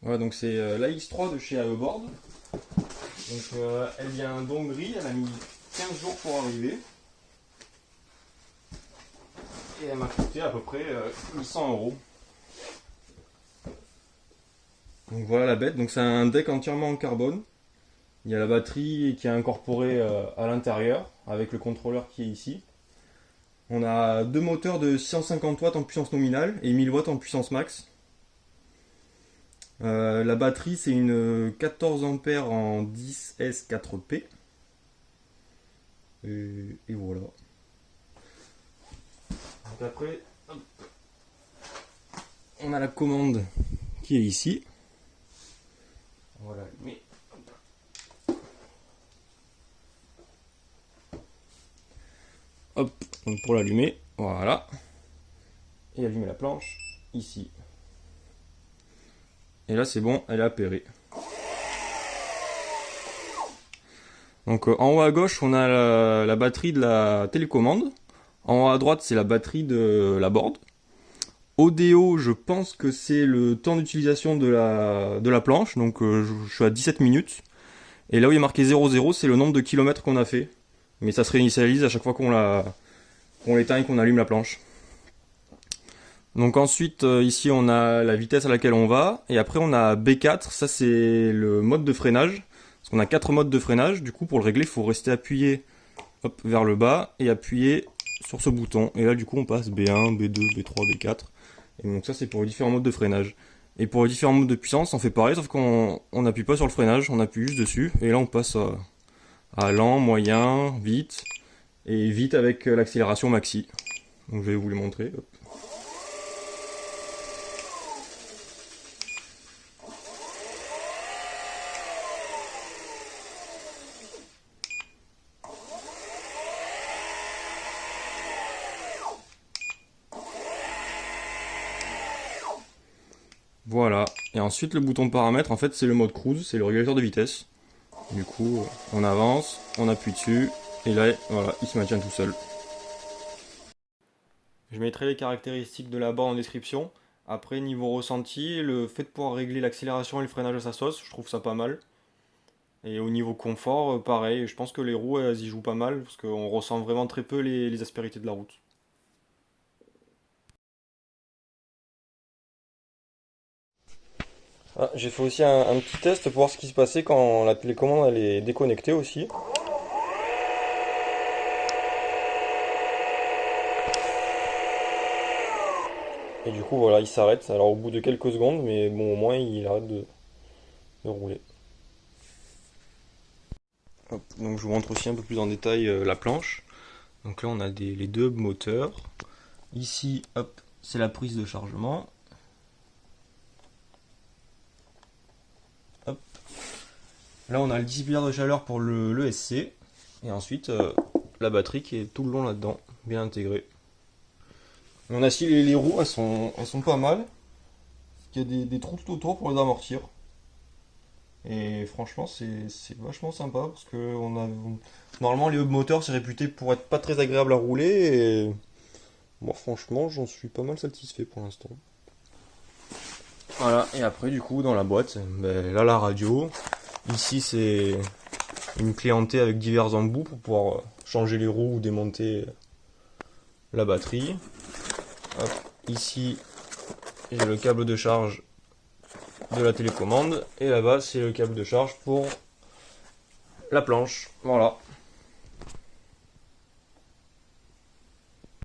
Voilà, donc c'est la X3 de chez AEBoard. Donc elle vient d'Hongrie, elle a mis 15 jours pour arriver. Et elle m'a coûté à peu près 800 €. Donc voilà la bête, donc c'est un deck entièrement en carbone. Il y a la batterie qui est incorporée à l'intérieur avec le contrôleur qui est ici. On a deux moteurs de 650 watts en puissance nominale et 1000 watts en puissance max. La batterie c'est une 14 ampères en 10S4P. Et voilà. Donc après, hop, on a la commande qui est ici. Voilà, mais hop, donc pour l'allumer, voilà. Et allumer la planche ici. Et là c'est bon, elle est appairée. Donc en haut à gauche on a la batterie de la télécommande. En haut à droite c'est la batterie de la board. Au je pense que c'est le temps d'utilisation de la planche, donc je suis à 17 minutes. Et là où il est marqué 00, c'est le nombre de kilomètres qu'on a fait. Mais ça se réinitialise à chaque fois qu'on l'éteint et qu'on allume la planche. Donc ensuite, ici on a la vitesse à laquelle on va. Et après on a B4, ça c'est le mode de freinage. Parce qu'on a 4 modes de freinage. Du coup pour le régler, il faut rester appuyé hop, vers le bas et appuyer sur ce bouton. Et là du coup on passe B1, B2, B3, B4. Et donc ça c'est pour les différents modes de freinage. Et pour les différents modes de puissance, on fait pareil, sauf qu'on n'appuie pas sur le freinage, on appuie juste dessus. Et là on passe à lent, moyen, vite. Et vite avec l'accélération maxi. Donc je vais vous les montrer. Hop. Voilà. Et ensuite le bouton paramètres, en fait c'est le mode cruise, c'est le régulateur de vitesse. Du coup, on avance, on appuie dessus, et là, voilà, il se maintient tout seul. Je mettrai les caractéristiques de la borne en description. Après, niveau ressenti, le fait de pouvoir régler l'accélération et le freinage à sa sauce, je trouve ça pas mal. Et au niveau confort, pareil, je pense que les roues, elles y jouent pas mal, parce qu'on ressent vraiment très peu les aspérités de la route. Ah, j'ai fait aussi un petit test pour voir ce qui se passait quand la télécommande elle est déconnectée aussi. Et du coup voilà, il s'arrête. Alors au bout de quelques secondes, mais bon au moins il arrête de rouler. Hop, donc je vous montre aussi un peu plus en détail la planche. Donc là on a les deux moteurs. Ici, hop, c'est la prise de chargement. Hop. Là on a le dissipateur de chaleur pour le SC. Et ensuite la batterie qui est tout le long là-dedans, bien intégrée. On a aussi les roues, elles sont pas mal. Il y a des trous tout autour pour les amortir. Et franchement, c'est vachement sympa parce que normalement, les hub moteurs, c'est réputé pour être pas très agréable à rouler. Et moi, franchement, j'en suis pas mal satisfait pour l'instant. Voilà, et après, du coup, dans la boîte, ben, là, la radio. Ici, c'est une clé en T avec divers embouts pour pouvoir changer les roues ou démonter la batterie. Hop, ici, j'ai le câble de charge de la télécommande et là-bas c'est le câble de charge pour la planche. Voilà.